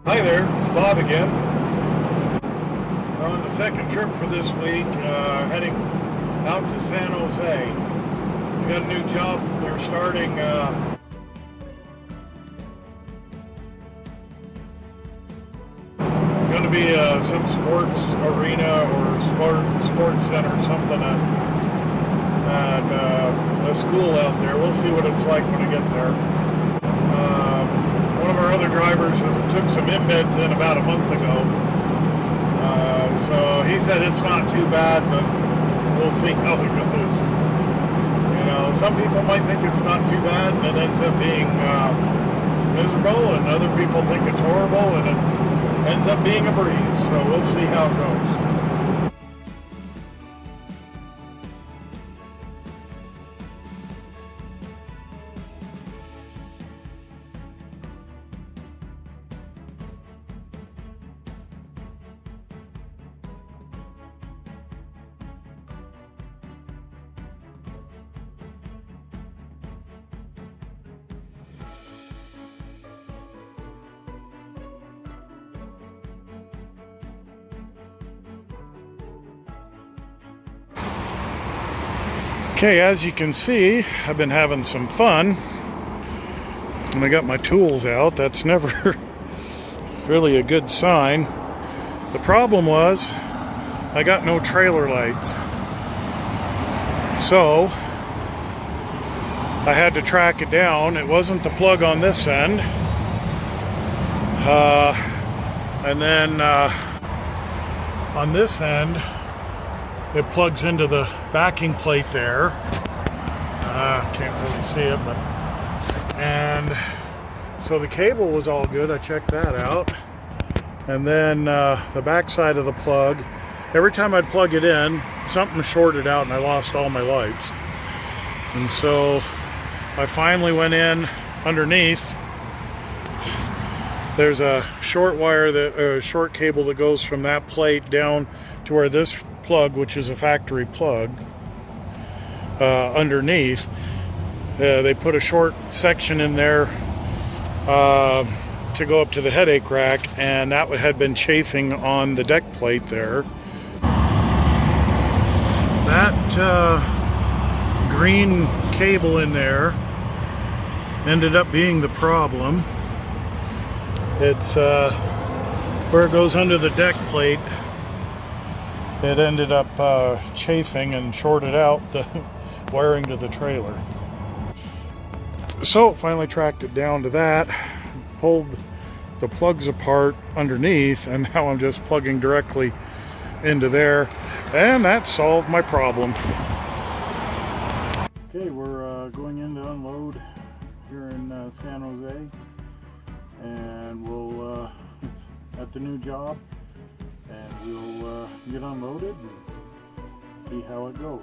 Hi there, it's Bob again. We're on the second trip for this week, heading out to San Jose. We got a new job. We're starting going to be some sports arena or sports center, something at a school out there. We'll see what it's like when I get there. One of our other drivers took some embeds in about a month ago. So he said it's not too bad, but we'll see how it goes. You know, some people might think it's not too bad and it ends up being miserable, and other people think it's horrible and it ends up being a breeze. So we'll see how it goes. Okay, as you can see, I've been having some fun. And I got my tools out. That's never really a good sign. The problem was I got no trailer lights. So I had to track it down. It wasn't the plug on this end. And then on this end, it plugs into the backing plate there. Can't really see it, but and so the cable was all good. I checked that out, and then the back side of the plug. Every time I'd plug it in, something shorted out, and I lost all my lights. And so I finally went in underneath. There's a short wire short cable that goes from that plate down to where this plug, which is a factory plug, underneath. They put a short section in there to go up to the headache rack, and that had been chafing on the deck plate there. That green cable in there ended up being the problem. It's where it goes under the deck plate. It ended up chafing and shorted out the wiring to the trailer. So finally tracked it down to that, pulled the plugs apart underneath, and now I'm just plugging directly into there, and that solved my problem. Okay, we're going in to unload here in San Jose, and we'll at the new job, and we'll get unloaded and see how it goes.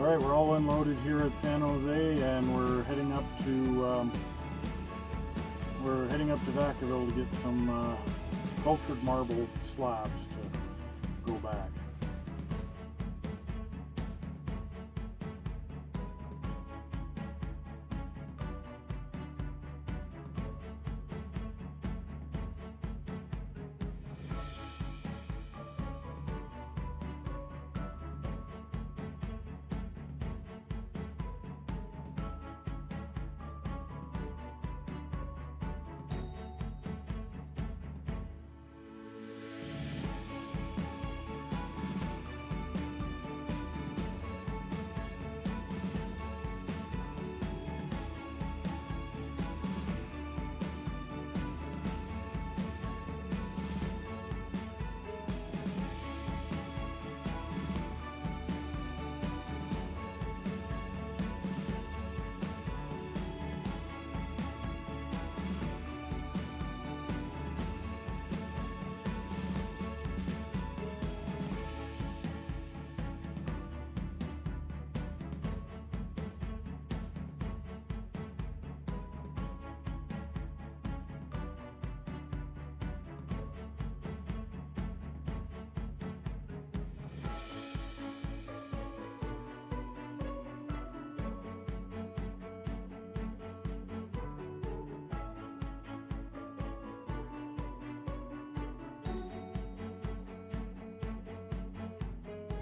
All right, we're all unloaded here at San Jose, and we're heading up to Vacaville to get some cultured marble slabs to go back.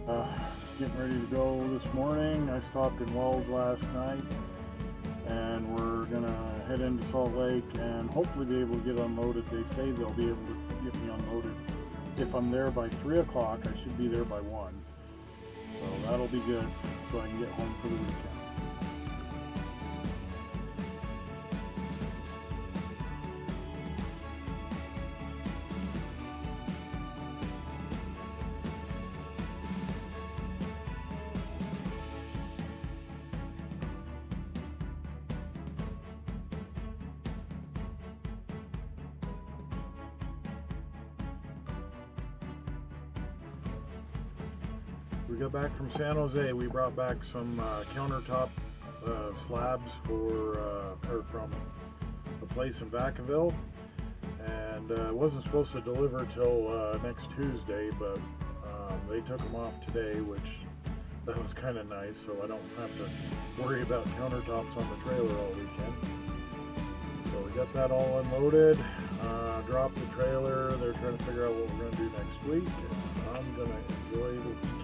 Getting ready to go this morning. I stopped in Wells last night, and we're gonna head into Salt Lake and hopefully be able to get unloaded. They say they'll be able to get me unloaded. If I'm there by 3 o'clock, I should be there by 1. So that'll be good, so I can get home for the weekend. We got back from San Jose. We brought back some countertop slabs from a place in Vacaville, and wasn't supposed to deliver till next Tuesday, but they took them off today, which that was kind of nice, so I don't have to worry about countertops on the trailer all weekend. So we got that all unloaded, dropped the trailer. They're trying to figure out what we're going to do next week. I'm going to enjoy the